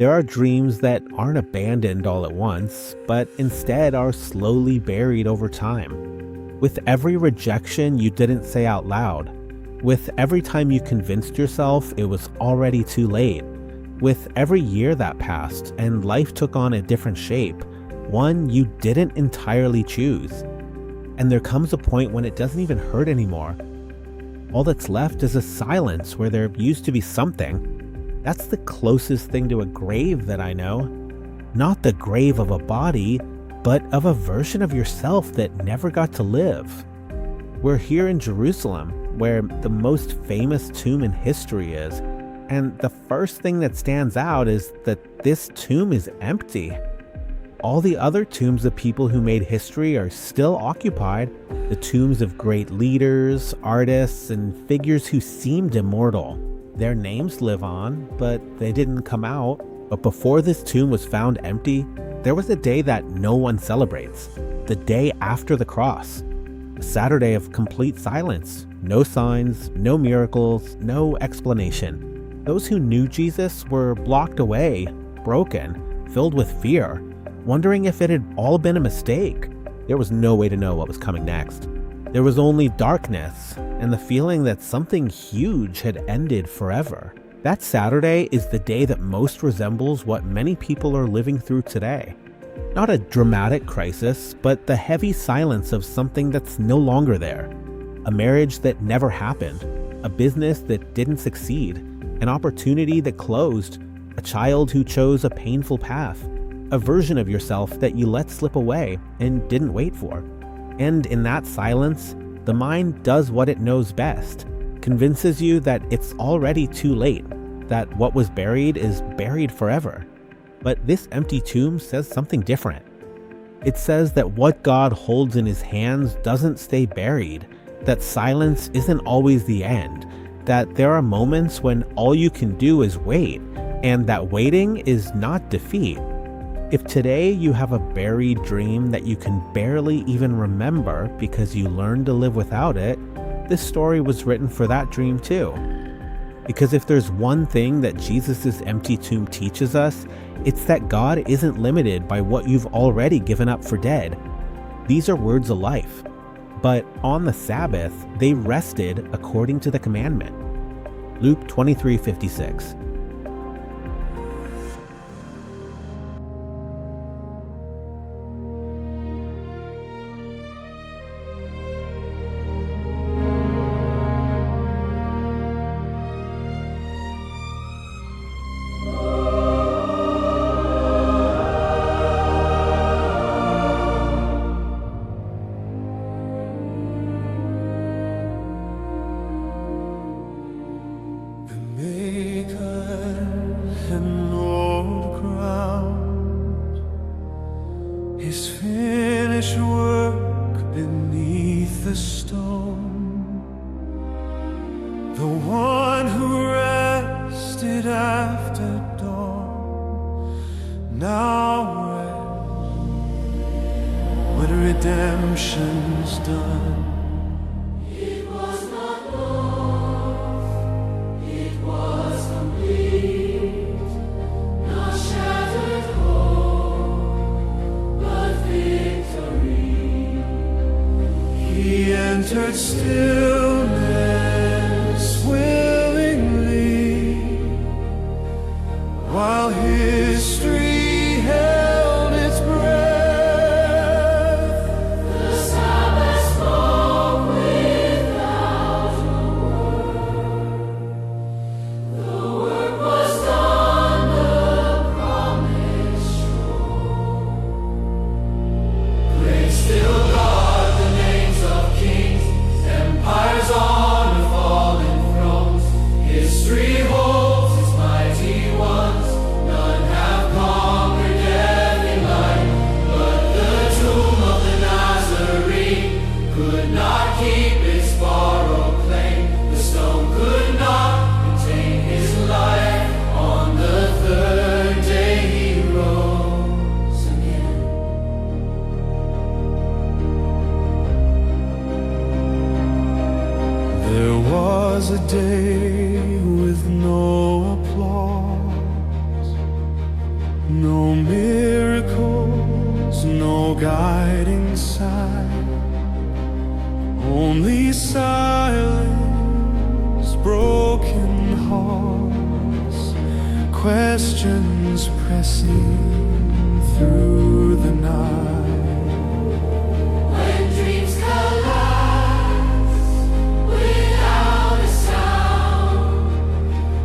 There are dreams that aren't abandoned all at once, but instead are slowly buried over time. With every rejection you didn't say out loud, with every time you convinced yourself it was already too late, with every year that passed and life took on a different shape, one you didn't entirely choose. And there comes a point when it doesn't even hurt anymore. All that's left is a silence where there used to be something. That's the closest thing to a grave that I know. Not the grave of a body, but of a version of yourself that never got to live. We're here in Jerusalem, where the most famous tomb in history is, and the first thing that stands out is that this tomb is empty. All the other tombs of people who made history are still occupied, the tombs of great leaders, artists, and figures who seemed immortal. Their names live on, but they didn't come out. But before this tomb was found empty, there was a day that no one celebrates. The day after the cross. A Saturday of complete silence. No signs, no miracles, no explanation. Those who knew Jesus were blocked away, broken, filled with fear, wondering if it had all been a mistake. There was no way to know what was coming next. There was only darkness and the feeling that something huge had ended forever. That Saturday is the day that most resembles what many people are living through today. Not a dramatic crisis, but the heavy silence of something that's no longer there. A marriage that never happened, a business that didn't succeed, an opportunity that closed, a child who chose a painful path, a version of yourself that you let slip away and didn't wait for. And in that silence, the mind does what it knows best, convinces you that it's already too late, that what was buried is buried forever. But this empty tomb says something different. It says that what God holds in his hands doesn't stay buried, that silence isn't always the end, that there are moments when all you can do is wait, and that waiting is not defeat. If today you have a buried dream that you can barely even remember because you learned to live without it, this story was written for that dream too. Because if there's one thing that Jesus' empty tomb teaches us, it's that God isn't limited by what you've already given up for dead. These are words of life. But on the Sabbath, they rested according to the commandment. Luke 23:56. His finished work beneath the stone, the one who rested after dawn, now rests when redemption's done. It was not lost, it was complete, not shattered hope, but victory. He entered stillness willingly, while history held its breath. The Sabbath spoke without a word. The work was done, the promise sure. Great still guard the names of kings, empires on the fallen thrones. History holds its mighty ones. None have conquered death in life, but the tomb of the Nazarene could not keep its borrowed claim. The stone could not contain his life. On the third day he rose again. There was a day with no applause, no guiding sign, only silence, broken hearts, questions pressing through the night. When dreams collapse without a sound,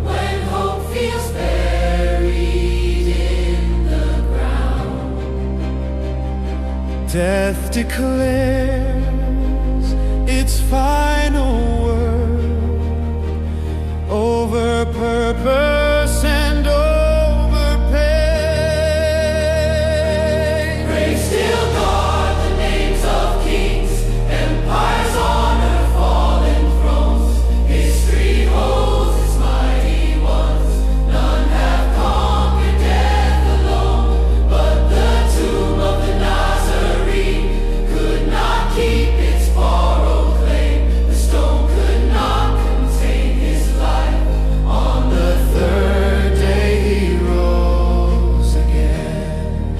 when hope feels buried in the ground, Death declares its final word over purpose and over pain. praise still guard the names of kings, empires honor fallen thrones. History holds its mighty ones, none have conquered death alone. But the tomb of the Nazarene could not keep its borrowed claim. The stone could not contain his life. On the Third day he rose again.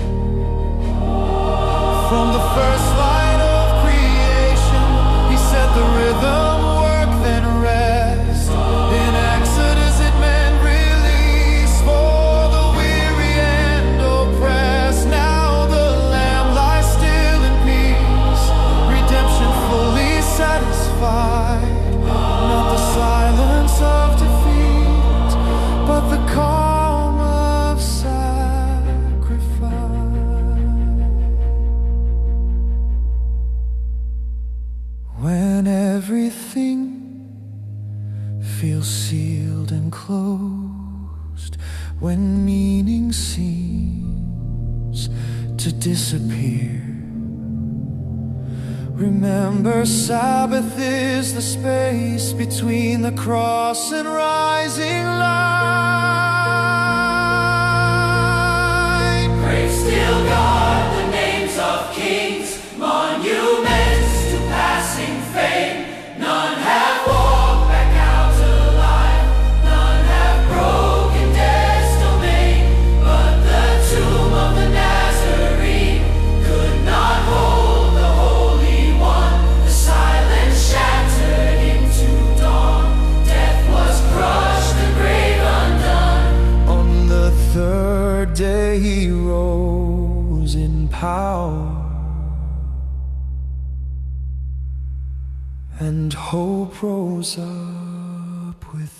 From the first light of creation, he set the rhythm, work then rest. In Exodus it meant release for the weary and oppressed. Now the Lamb lies still in peace, redemption fully satisfied. Not the silence of defeat, but the calm of sacrifice. When everything feels sealed and closed, when meaning seems to disappear, remember Sabbath is the space between the cross and rising light. praise still guard the names of kings, monuments to passing fame. None have walked back out alive, none have broken death's domain. But the tomb of the Nazarene could not hold the Holy One. The silence shattered into dawn, death was crushed, the grave undone. On the third day he rose in power, and hope rose up with